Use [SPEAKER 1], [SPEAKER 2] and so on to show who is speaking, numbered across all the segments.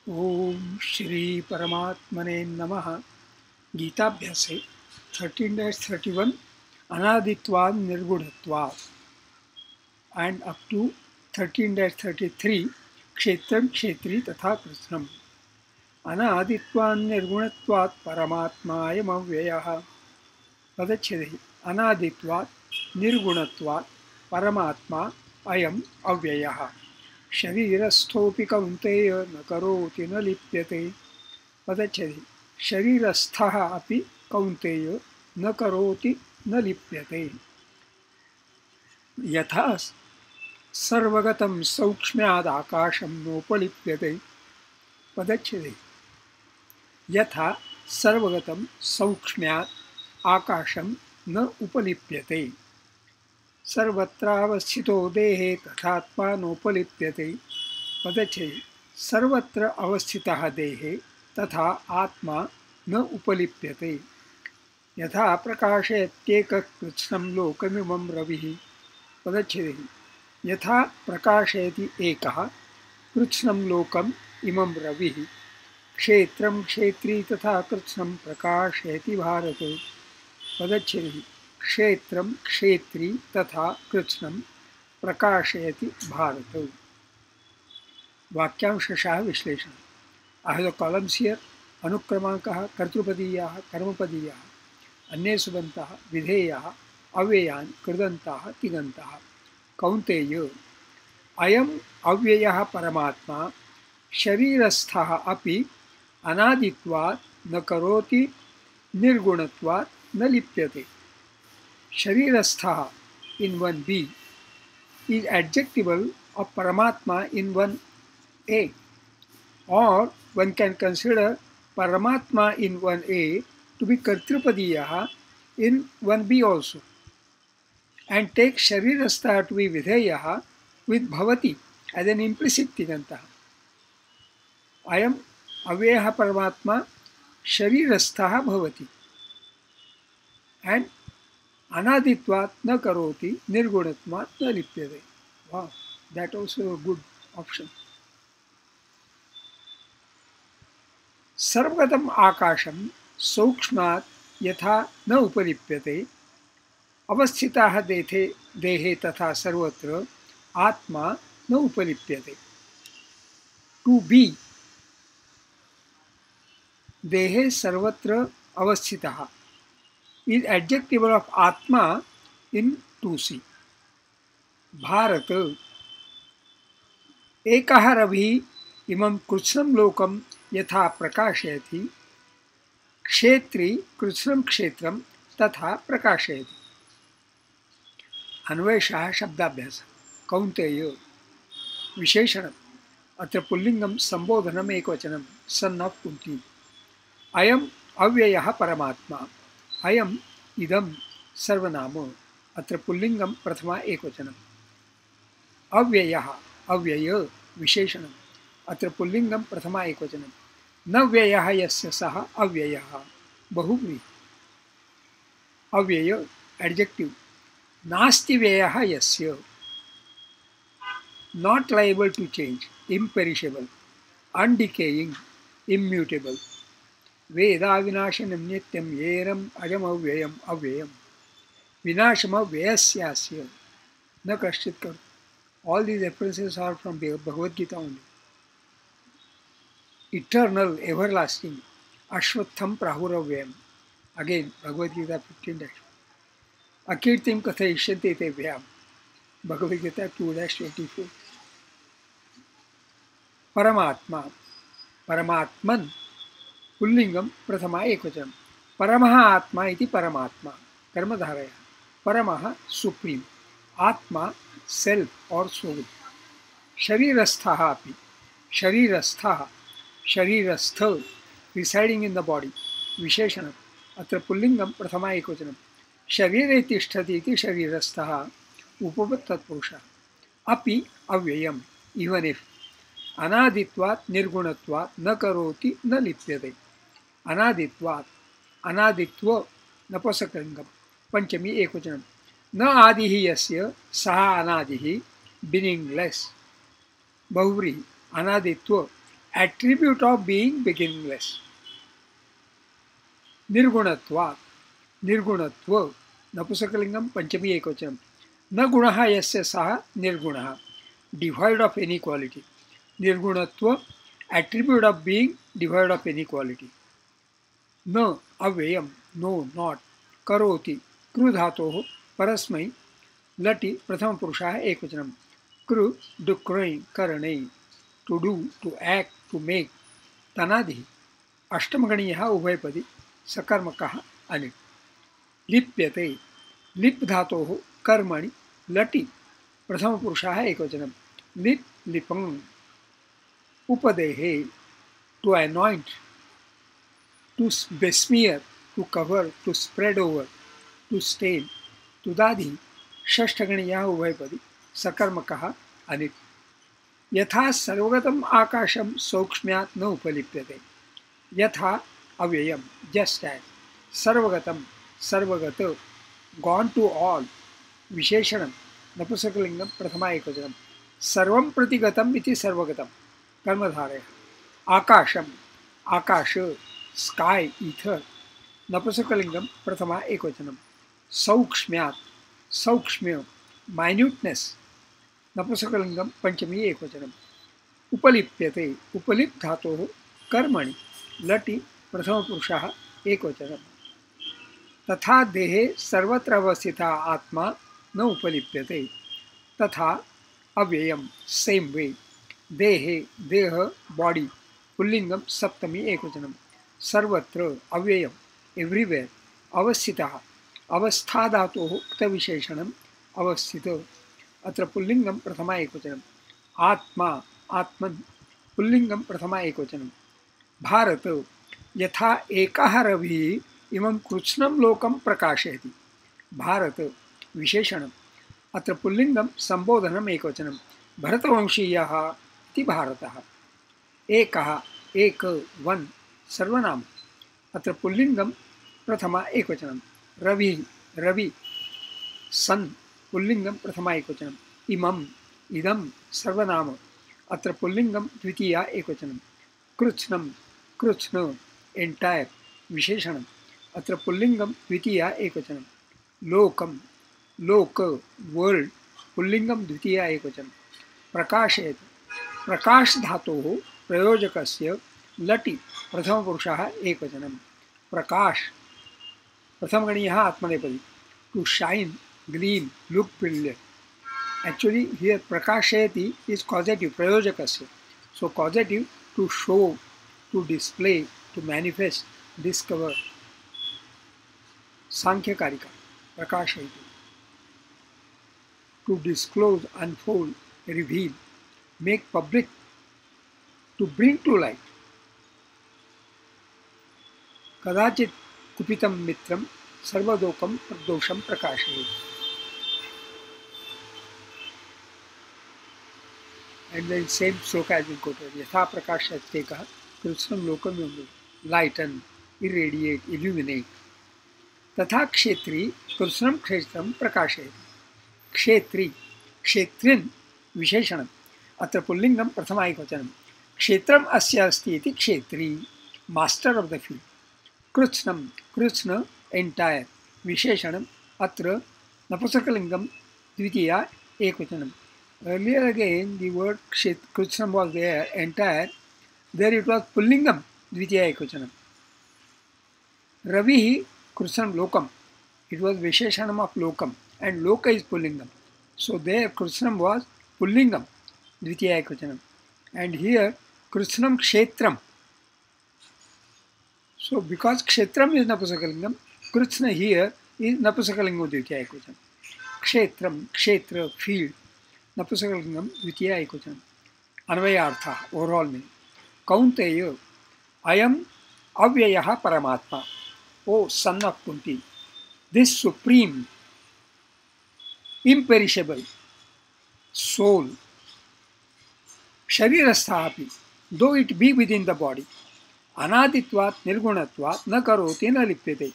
[SPEAKER 1] ओम श्री परमात्मने नमः। गीताभ्यासे 13-31 अनादित्वात् निर्गुणत्वात् and up to 13-33 क्षेत्रं क्षेत्री तथा कृत्स्नम्। अनादित्वात् निर्गुणत्वात् परमात्मायमव्ययः। पदच्छेदः अनादित्वात् निर्गुणत्वात् परमात्मा अयम् अव्ययः। शरीरस्थोऽपि कौन्तेय न करोति न लिप्यते। पदच्छेदः शरीरस्थः अपि कौन्तेय न करोति न लिप्यते। यथा सर्वगतं सौक्ष्म्याद् आकाशं नोपलिप्यते। पदच्छेदः यथा सर्वगतं सौक्ष्म्याद् आकाशं न उपलिप्यते। सर्वत्रावस्थितो देहे तथात्मा नोपलिप्यते। पदच्छेदः सर्वत्र अवस्थितः देहे तथा आत्मा न उपलिप्यते। यथा प्रकाशयत्येकः कृत्स्नं लोकमिमं रविः। पदच्छेदः यथा प्रकाशयति एकः कृत्स्नं लोकम् इमं रविः क्षेत्रं क्षेत्री तथा कृत्स्नं प्रकाशयति भारत। पदच्छेदः क्षेत्रं क्षेत्री तथा कृत्स्नं प्रकाशयति Bharat. वाक्यांशशः विश्लेषणम्। I have the columns here. अनुक्रमांकः कर्तृपदीयाः कर्मपदीयाः अन्ये सुबन्तः विधेयाः अव्ययान् कृदन्ताः तिङन्ताः। कौन्तेय अयम् अव्ययः परमात्मा शरीरस्थः अपि अनादित्वात् न करोति निर्गुणत्वात् न लिप्यते। शरीरस्थः in 1b is adjectival of Paramatma in 1a, or one can consider Paramatma in 1a to be Kartrupadiyaha in 1b also, and take Sharirastha to be Videyaha with Bhavati as an implicit Tigantaha. Ayam Avyaha Paramatma Sharirastha Bhavati, and Anaditvat na karoti nirgunatvat na lipyate. Wow, that also a good option. सर्वगतम् आकाशं सूक्ष्मात् यथा न उपलिप्यते अवस्थितः देहे तथा सर्वत्र आत्मा न उपलिप्यते। To be देहे सर्वत्र अवस्थितः is adjective of आत्मा in 2c. भारत एकः रविः इमं कृत्स्नं लोकं यथा प्रकाशयति क्षेत्री कृत्स्नं क्षेत्रं तथा प्रकाशयति। अन्वयशः शब्दाभ्यासः। कौन्तेय विशेषणम्। अत्र पुल्लिङ्गं संबोधनम् एकवचनं सन् ऑफ कुन्ती। अयम् अव्ययः परमात्मा। अयम् इदं सर्वनाम। अत्र पुल्लिङ्गं प्रथमा एकवचनम्। अव्ययः अव्यय विशेषणम्। अत्र पुल्लिङ्गं प्रथमा एकवचनं। न व्ययः यस्य सः अव्ययः बहुव्रीहि। अव्यय एडजेक्टिव। नास्ति व्ययः यस्य not liable to change, imperishable, undecaying, immutable. Veda vinashanam nityam yeram ajam avyayam avyayam. Vinasham avyayasyasya na kashchit kar. All these references are from Bhagavad Gita only. Eternal, everlasting, ashwatham prahuravyayam. Again, Bhagavad Gita 15-. Akirtim kathayishyante te vyam. Bhagavad Gita 2-24. Paramatma, Paramatman, पुल्लिंगम प्रथमा एकवचनम। परमः आत्मा इति परमात्मा कर्मधारय। परमः supreme, आत्मा self और soul. शरीरस्थः अपि शरीरस्थः शरीरस्थ residing in the body विशेषणम्। अत्र पुल्लिंगम प्रथमा एकवचनम। शरीरे तिष्ठति इति शरीरस्थः उपपत् तत्पुरुषः। अपि अव्ययम् इवन इफ अनादित्वात् निर्गुणत्वात् न करोति न लिप्यते। अनादित्वात् अनादित्व नपुंसकलिंगम पंचमी एकवचनम। न आदिः यस्य सः अनादिः बीइंगलेस बहुव्रीहि। अनादित्व attribute of being beginningless. Nirgunatva, nirgunatva, napusakalingam panchami ekvachanam. Na gunaha yasya saha nirgunaha, devoid of any quality. Nirgunatva, attribute of being devoid of any quality. न अव्ययम, नो नॉट, करोति, कृ धातोः परस्मै लटि प्रथम पुरुषाः एकवचनम. कृ डू क्रोइंग करणे, to do, to act, to make. तनादि अष्टमगणीयः उभयपदी सकर्मकः अनिट्. लिप्यते, लिप् धातोः कर्मणि लटि प्रथम पुरुषाः एकवचनम. लिप् लिपं. उपदेहे, to anoint, to besmear, to cover, to spread over, to stain. तुदादि षष्ठगणीयः उभयपदी सकर्मकः अनिट्. यथा सर्वगतम् आकाशं सौक्ष्म्यात् न उपलिप्यते. यथा अव्ययम, just as. सर्वगतम, सर्वगत, gone to all. विशेषणं नपुंसकलिंगं प्रथमा एकवचनं. सर्वं प्रति गतम् इति सर्वगतं कर्मधारयः. आकाशम, आकाश, स्काई, ईथर, नपुंसकलिंगम प्रथमा एकवचनम. सौक्ष्म्यात्, सौक्ष्म्य, माइन्यूटनेस, नपुंसकलिंगम पंचमी एकवचनम. उपलिप्यते, उपलिप् धातोः कर्मणि लटि प्रथम पुरुषः एकवचनम. तथा देहे सर्वत्र अवस्थिता आत्मा न उपलिप्यते. तथा अव्ययम, सेम वे. देहे, देह, बॉडी, पुल्लिंगम सप्तमी एकवचनम. सर्वत्र, अव्ययम, एवरीवेयर. अवस्थितः, अवस्था धातोः क्तविशेषणम् अवस्थित. अत्र पुल्लिंगम प्रथमा एकवचनम. आत्मा, आत्मन्, पुल्लिंगम प्रथमा एकवचनम. भारत, यथा एकः रविः इमं कृत्स्नं लोकं प्रकाशयति. भारत विशेषणम्. अत्र पुल्लिंगम संबोधनम् एकवचनम. भरतवंशीयः इति भारतः. एकः, एक, वन, सर्वनाम. अत्र पुल्लिंगम प्रथमा एकवचनम. रवि, रवि, सन, पुल्लिंगम प्रथमा एकवचनम. इमं, इदं, सर्वनाम. अत्र पुल्लिंगम द्वितीया एकवचनम. कृत्स्नं, कृत्स्न, एंटायर, विशेषणम. अत्र पुल्लिंगम द्वितीया एकवचनम. लोकम, लोक, वर्ल्ड, पुल्लिंगम द्वितीया एकवचनम. प्रकाशयत्, प्रकाश धातोः प्रयोजकस्य लटि प्रथम पुरुषः एकवचनम. प्रकाश प्रथमगणीयः आत्मनेपदी. To shine, gleam, look brilliant. Actually here prakashayati is causative, prayojakasya. So causative, to show, to display, to manifest, discover. Sankhya Karika, prakashayati. To disclose, unfold, reveal, make public, to bring to light. Kadachit kupitam mitram sarvadokam pradosham prakashayati. And the same sloka has been quoted. Yatha prakashyateka kritsnam lokam yundu. Lighten, irradiate, illuminate. Tatha kshetri kritsnam kshetram prakashayati. Kshetri, kshetrin, visheshanam. Atra pullingam prathama ekvachanam. Kshetram asya asti iti kshetri, master of the field. Kritsnam, kritsna, entire. Visheshanam, atra napusakalingam dvitiya ekvachanam. Earlier again, the word kritsnam was there, entire. There it was pullingam, dvitiya ekvachanam. Ravihi kritsnam lokam. It was visheshanam of lokam. And loka is pullingam. So there kritsnam was pullingam, dvitiya ekvachanam. And here kritsnam kshetram. So because kshetram is napusakalingam, kritsna here is napusakalingam dvitiya ekvachanam. Kshetram, kshetra, field. नपुंसकलिंगम द्वितीय एकवचन. अन्वयार्थ, overall meaning. Kaunteya, अयम अव्ययः परमात्मा. O son of Kunti, this supreme imperishable soul, sharirasthapi, though it be within the body, anaditvat nirgunatvat na karoti na lipyate.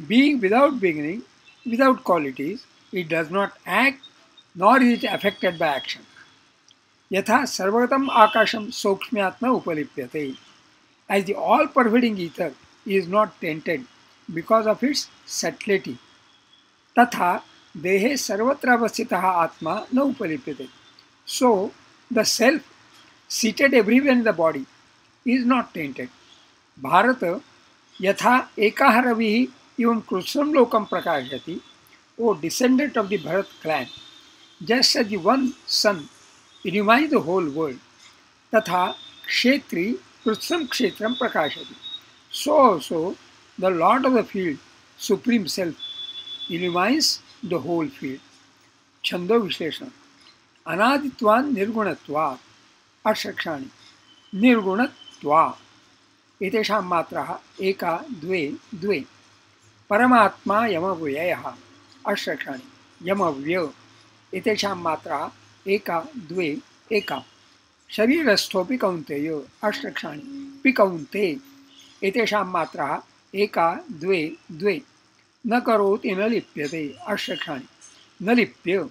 [SPEAKER 1] Being without beginning, without qualities, it does not act, nor is it affected by action. Yatha sarvagatam akasham soukshmyatma upalipyate. As the all-pervading ether is not tainted because of its subtlety, तथा देहे सर्वत्र अवस्थितः आत्मा न उपलिप्यते. So the self seated everywhere in the body is not tainted. Bharata यथा एकः रविः एवं कृत्स्नं लोकं प्रकाशयति, O descendant of the Bharat clan, just as the one sun illumines the whole world, तथा क्षेत्री कृत्स्नं क्षेत्रं प्रकाशयति. So also the Lord of the field, Supreme Self, illumines the whole field. छंदो विश्लेषण. अनादित्वान् निर्गुणत्वात् अष्टक्षाणि. निर्गुणत्वा एतेषां मात्राः एका द्वे द्वे. परमात्मा यमव्ययः अष्टक्षाणि. यमव्यय एतेषां मात्राः एका द्वे एका. शरीरस्थोऽपि कौन्तेय अष्टक्षाणि. पि कौन्ते एतेषां मात्राः एका द्वे द्वे. न करोति न लिप्यते अष्टक्षाणि. न लिप्य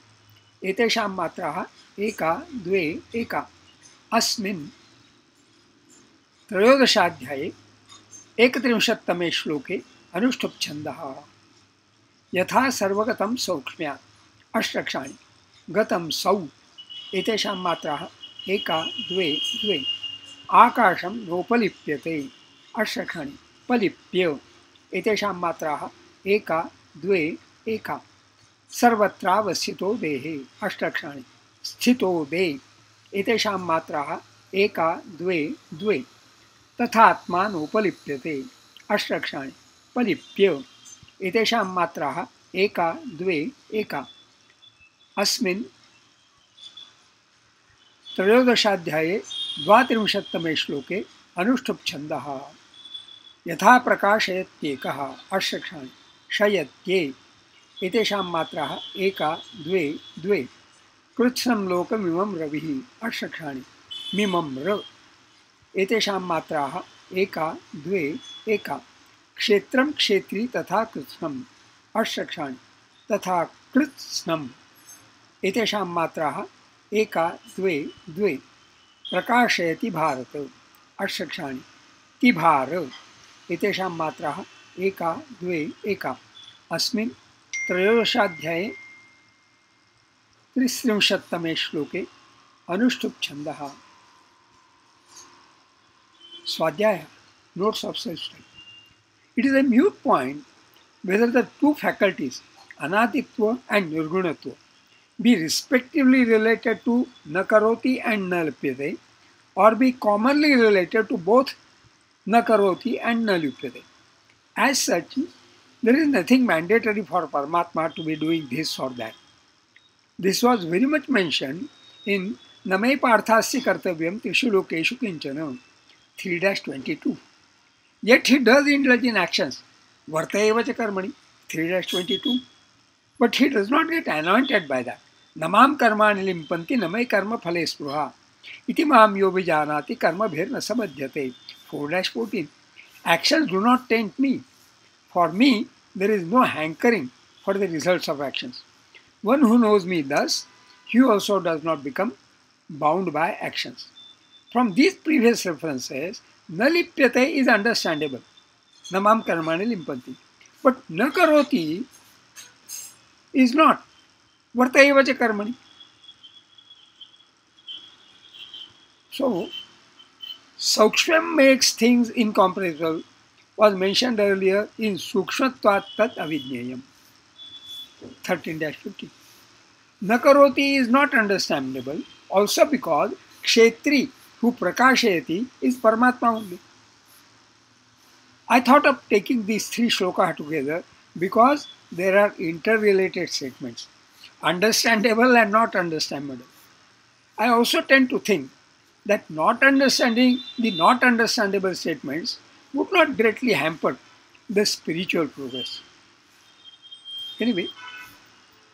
[SPEAKER 1] एतेषां मात्राः एका द्वे एका. अस्मिन् त्रयोदशाध्याये 31तमे श्लोके अनुष्ठुप् छन्दः. यथा सर्वगतं सौक्ष्म्यात् अष्टक्षाणि. गतं सौ एतेषां मात्राः एका द्वे द्वे. आकाशं नोपलिप्यते अष्टक्षाणि. पलिप्य एतेषां मात्राः एका द्वे एका. सर्वत्रावस्थितो देहे अष्टक्षाणि. स्थितो दे एतेषां मात्राः एका द्वे द्वे. तथात्मा नोपलिप्यते अष्टक्षाणि. पलिप्य एतेषां मात्राः एका द्वे एका. अस्मिन् त्रयोदशाध्याये 32तमे श्लोके अनुष्ठुप् छन्दः. यथा प्रकाशयत्येकः अष्टक्षाणि. शयत्ये एतेषां मात्राः एका द्वे द्वे. कृत्स्नं लोकमिमं रविः अष्टक्षाणि. मिमं र एतेषां मात्राः एका द्वे एका. क्षेत्रं क्षेत्री तथा कृत्स्नम् अष्टक्षाणि. तथा कृत्स्नम् एतेषां मात्राः एका द्वे द्वे. प्रकाशयति भारत अष्टक्षाणि. तिभार एतेषां मात्राः एका द्वे एका. अस्मिन् त्रयोदशाध्याये 33तमे श्लोके अनुष्ठुप् छन्दः. स्वाध्याय. Notes of self-study. It is a moot point whether the two faculties, anaditva and nirgunatva, be respectively related to nakaroti and nalipyate, or be commonly related to both nakaroti and nalipyate. As such, there is nothing mandatory for Paramatma to be doing this or that. This was very much mentioned in Name Parthasya Kartavyam Trishu Lokeshu Kinchana 3-22. Yet he does indulge in actions. Vartayeva cha karmani 3-22. But he does not get anointed by that. Namam karmani limpanti namai karma phale spruha. Iti maam yo vijanati karma bhir na sabadhyate 4-14. Actions do not taint me. For me, there is no hankering for the results of actions. One who knows me thus, he also does not become bound by actions. From these previous references, nalipyate is understandable. Namam karmani limpanti. But nakaroti is not. Vartayeva cha karmani. So, Saukshmam makes things incomprehensible was mentioned earlier in Sukshmatvat Tat Avidnyayam 13-50. Nakaroti is not understandable also because Kshetri who prakashayati is Paramatma only. I thought of taking these three shlokas together because there are interrelated statements, understandable and not understandable. I also tend to think that not understanding the not understandable statements would not greatly hamper the spiritual progress. Anyway,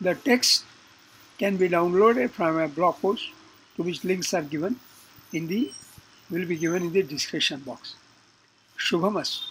[SPEAKER 1] the text can be downloaded from a blog post to which links are given will be given in the description box. Shubhamastu.